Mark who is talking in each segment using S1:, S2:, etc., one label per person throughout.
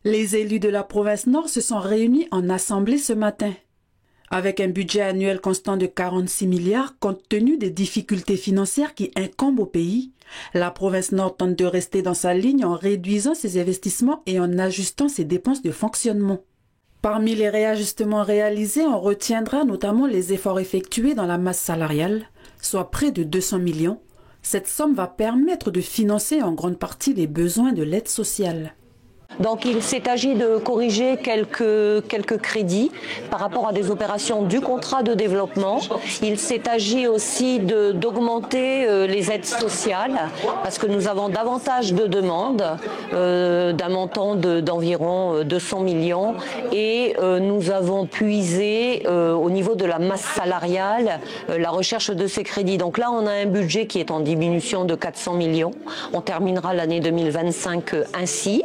S1: Les élus de la province Nord se sont réunis en assemblée ce matin. Avec un budget annuel constant de 46 milliards, compte tenu des difficultés financières qui incombent au pays, la province Nord tente de rester dans sa ligne en réduisant ses investissements et en ajustant ses dépenses de fonctionnement. Parmi les réajustements réalisés, on retiendra notamment les efforts effectués dans la masse salariale, soit près de 200 millions. Cette somme va permettre de financer en grande partie les besoins de l'aide sociale.
S2: Donc il s'est agi de corriger quelques crédits par rapport à des opérations du contrat de développement. Il s'est agi aussi d'augmenter les aides sociales parce que nous avons davantage de demandes d'un montant d'environ 200 millions et nous avons puisé au niveau de la masse salariale la recherche de ces crédits. Donc là on a un budget qui est en diminution de 400 millions. On terminera l'année 2025 ainsi.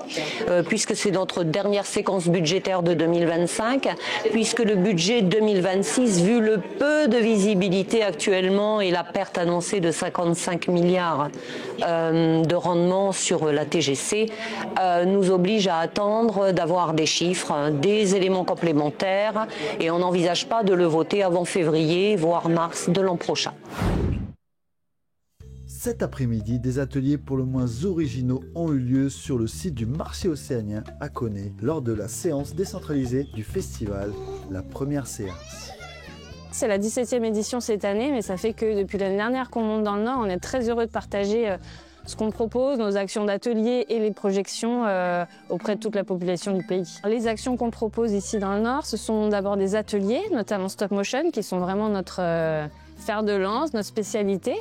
S2: Puisque c'est notre dernière séquence budgétaire de 2025, puisque le budget 2026, vu le peu de visibilité actuellement et la perte annoncée de 55 milliards de rendement sur la TGC, nous oblige à attendre d'avoir des chiffres, des éléments complémentaires, et on n'envisage pas de le voter avant février, voire mars de l'an prochain.
S3: Cet après-midi, des ateliers pour le moins originaux ont eu lieu sur le site du marché océanien à Koné lors de la séance décentralisée du festival, la première séance.
S4: C'est la 17e édition cette année, mais ça fait que depuis l'année dernière qu'on monte dans le Nord, on est très heureux de partager ce qu'on propose, nos actions d'atelier et les projections auprès de toute la population du pays. Les actions qu'on propose ici dans le Nord, ce sont d'abord des ateliers, notamment stop motion, qui sont vraiment notre fer de lance, notre spécialité.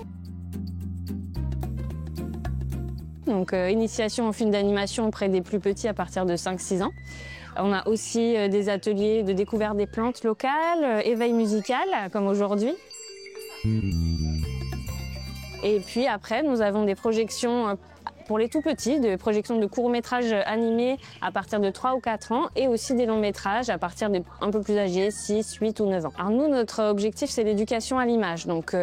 S4: Donc initiation au film d'animation auprès des plus petits à partir de 5-6 ans. On a aussi des ateliers de découverte des plantes locales, éveil musical comme aujourd'hui. Et puis après, nous avons des projections pour les tout petits, des projections de courts-métrages animés à partir de 3 ou 4 ans et aussi des longs-métrages à partir des un peu plus âgés, 6, 8 ou 9 ans. Alors nous, notre objectif, c'est l'éducation à l'image. Donc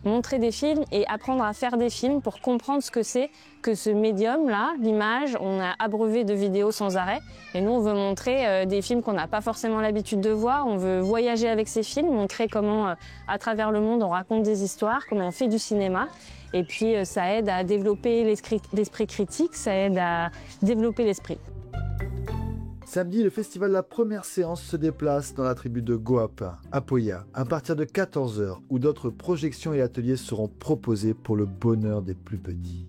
S4: montrer des films et apprendre à faire des films pour comprendre ce que c'est que ce médium-là, l'image. On a abreuvé de vidéos sans arrêt et nous, on veut montrer des films qu'on n'a pas forcément l'habitude de voir. On veut voyager avec ces films, montrer comment, à travers le monde, on raconte des histoires, comment on fait du cinéma. Et puis, ça aide à développer l'esprit critique, ça aide à développer l'esprit.
S3: Samedi, le festival La Première Séance se déplace dans la tribu de Goapa, à Poya, à partir de 14h, où d'autres projections et ateliers seront proposés pour le bonheur des plus petits.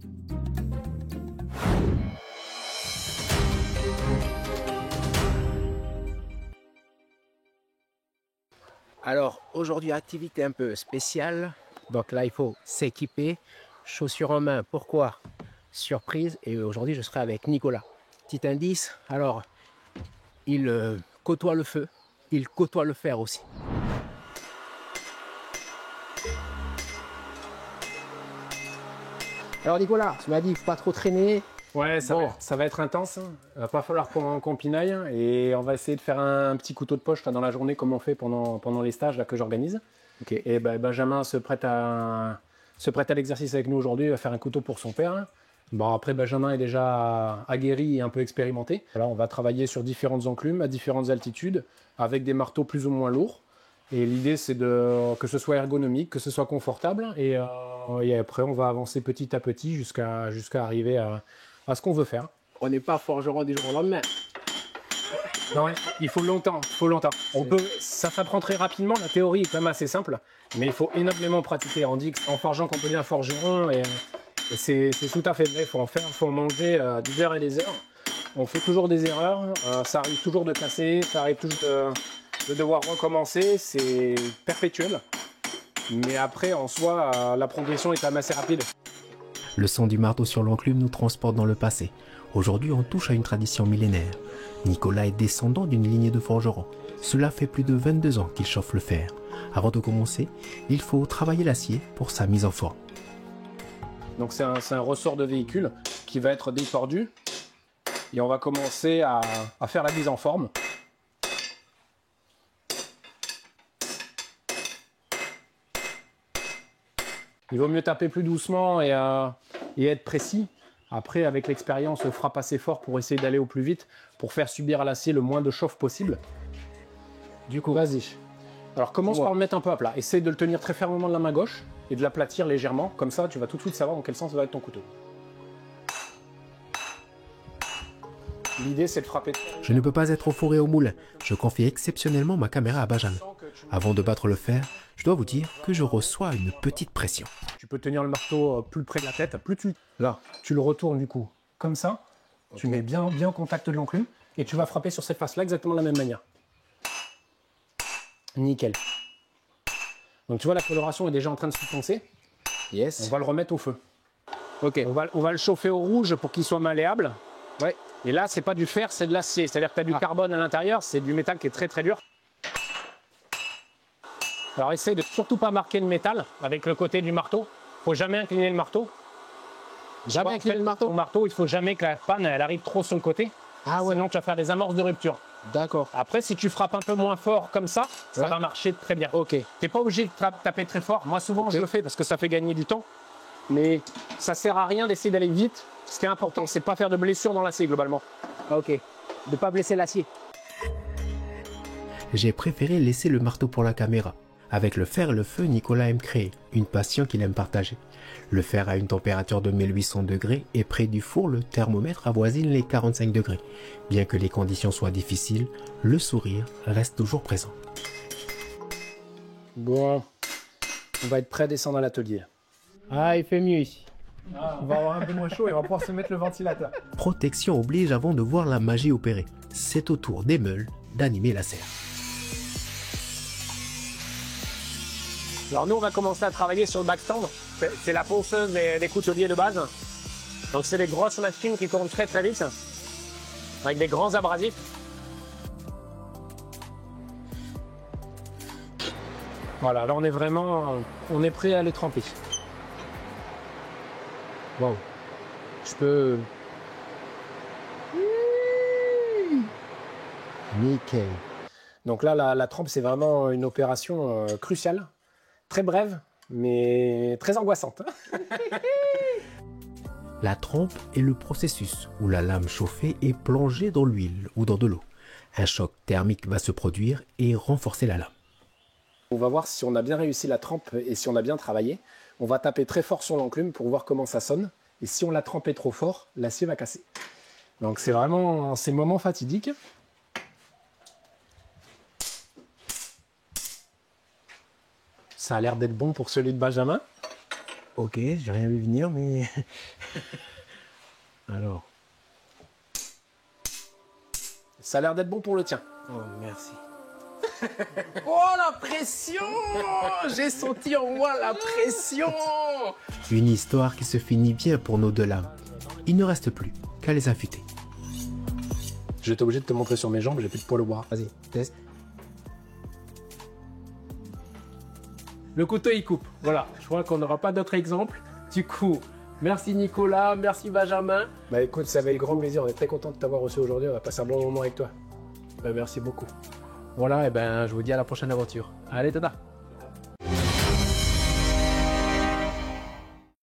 S5: Alors, aujourd'hui, activité un peu spéciale. Donc là, il faut s'équiper, chaussures en main. Pourquoi? Surprise. Et aujourd'hui, je serai avec Nicolas. Petit indice, alors, il côtoie le feu, il côtoie le fer aussi. Alors Nicolas, tu m'as dit, il ne faut pas trop traîner.
S6: Ouais, ça va être intense. Il va pas falloir qu'on pinaille et on va essayer de faire un petit couteau de poche là, dans la journée comme on fait pendant les stages là, que j'organise.
S5: Okay.
S6: Et Benjamin se prête à l'exercice avec nous aujourd'hui, il va faire un couteau pour son père. Bon, après, Benjamin est déjà aguerri et un peu expérimenté. Là, on va travailler sur différentes enclumes, à différentes altitudes, avec des marteaux plus ou moins lourds. Et l'idée, c'est que ce soit ergonomique, que ce soit confortable. Et après, on va avancer petit à petit jusqu'à arriver à ce qu'on veut faire.
S5: On n'est pas forgeron du jour au lendemain.
S6: Non, il faut longtemps. Ça s'apprend très rapidement, la théorie est quand même assez simple, mais il faut énormément pratiquer. On dit qu'en forgeant qu'on devient forgeron, et c'est tout à fait vrai, il faut en faire, il faut en manger des heures et des heures. On fait toujours des erreurs, ça arrive toujours de casser, ça arrive toujours de devoir recommencer, c'est perpétuel. Mais après, en soi, la progression est quand même assez rapide.
S7: Le son du marteau sur l'enclume nous transporte dans le passé. Aujourd'hui, on touche à une tradition millénaire. Nicolas est descendant d'une lignée de forgerons. Cela fait plus de 22 ans qu'il chauffe le fer. Avant de commencer, il faut travailler l'acier pour sa mise en forme.
S6: Donc c'est un ressort de véhicule qui va être détordu. Et on va commencer à faire la mise en forme. Il vaut mieux taper plus doucement et être précis. Après, avec l'expérience, frappe assez fort pour essayer d'aller au plus vite, pour faire subir à l'acier le moins de chauffe possible. Du coup, vas-y. Alors, commence par le mettre un peu à plat. Essaye de le tenir très fermement de la main gauche et de l'aplatir légèrement. Comme ça, tu vas tout de suite savoir dans quel sens va être ton couteau. L'idée, c'est de frapper.
S7: Je ne peux pas être au four et au moulin. Je confie exceptionnellement ma caméra à Benjamin. Avant de battre le fer, je dois vous dire que je reçois une petite pression.
S6: Tu peux tenir le marteau plus près de la tête, plus tu le retournes du coup, comme ça. Okay. Tu mets bien en contact de l'enclume et tu vas frapper sur cette face-là exactement de la même manière. Nickel. Donc tu vois, la coloration est déjà en train de se foncer.
S5: Yes.
S6: On va le remettre au feu.
S5: Ok.
S6: On va le chauffer au rouge pour qu'il soit malléable.
S5: Ouais.
S6: Et là, c'est pas du fer, c'est de l'acier. C'est-à-dire que tu as du carbone à l'intérieur, c'est du métal qui est très très dur. Alors essaye de surtout pas marquer le métal avec le côté du marteau. Faut jamais incliner le marteau.
S5: Jamais incliner le marteau.
S6: Au marteau, il faut jamais que la panne elle arrive trop sur le côté.
S5: Ah ouais.
S6: Sinon tu vas faire des amorces de rupture.
S5: D'accord.
S6: Après, si tu frappes un peu moins fort comme ça, ça va marcher très bien.
S5: Ok.
S6: T'es pas obligé de taper très fort. Moi souvent je le fais parce que ça fait gagner du temps. Mais ça sert à rien d'essayer d'aller vite. Ce qui est important, c'est de pas faire de blessures dans l'acier globalement.
S5: Ok. De pas blesser l'acier.
S7: J'ai préféré laisser le marteau pour la caméra. Avec le fer et le feu, Nicolas aime créer, une passion qu'il aime partager. Le fer à une température de 1800 degrés et près du four, le thermomètre avoisine les 45 degrés. Bien que les conditions soient difficiles, le sourire reste toujours présent.
S6: Bon, on va être prêt à descendre à l'atelier.
S5: Ah, il fait mieux ici.
S6: On va avoir un peu moins chaud et on va pouvoir se mettre le ventilateur.
S7: Protection oblige avant de voir la magie opérer. C'est au tour des meules d'animer la serre.
S6: Alors nous, on va commencer à travailler sur le backstand. C'est la ponceuse des couteliers de base. Donc c'est des grosses machines qui tournent très très vite, avec des grands abrasifs. Voilà, là on est vraiment, on est prêt à les tremper. Wow. Je peux...
S5: Nickel.
S6: Donc là, la trempe, c'est vraiment une opération cruciale. Très brève, mais très angoissante.
S7: La trempe est le processus où la lame chauffée est plongée dans l'huile ou dans de l'eau. Un choc thermique va se produire et renforcer la lame.
S6: On va voir si on a bien réussi la trempe et si on a bien travaillé. On va taper très fort sur l'enclume pour voir comment ça sonne. Et si on l'a trempé trop fort, l'acier va casser. Donc c'est vraiment ces moments fatidiques. Ça a l'air d'être bon pour celui de Benjamin.
S5: Ok, j'ai rien vu venir, mais... Alors...
S6: Ça a l'air d'être bon pour le tien.
S5: Oh, merci. Oh, la pression! J'ai senti en moi la pression!
S7: Une histoire qui se finit bien pour nos deux lames. Il ne reste plus qu'à les affûter.
S6: Je vais être obligé de te montrer sur mes jambes, j'ai plus de poil au bras.
S5: Vas-y, teste.
S6: Le couteau, il coupe. Voilà, je crois qu'on n'aura pas d'autres exemples. Du coup, merci Nicolas, merci Benjamin. Bah écoute, ça va être grand plaisir. On est très content de t'avoir reçu aujourd'hui. On va passer un bon moment avec toi.
S5: Merci beaucoup. Voilà, et ben je vous dis à la prochaine aventure. Allez, Tada!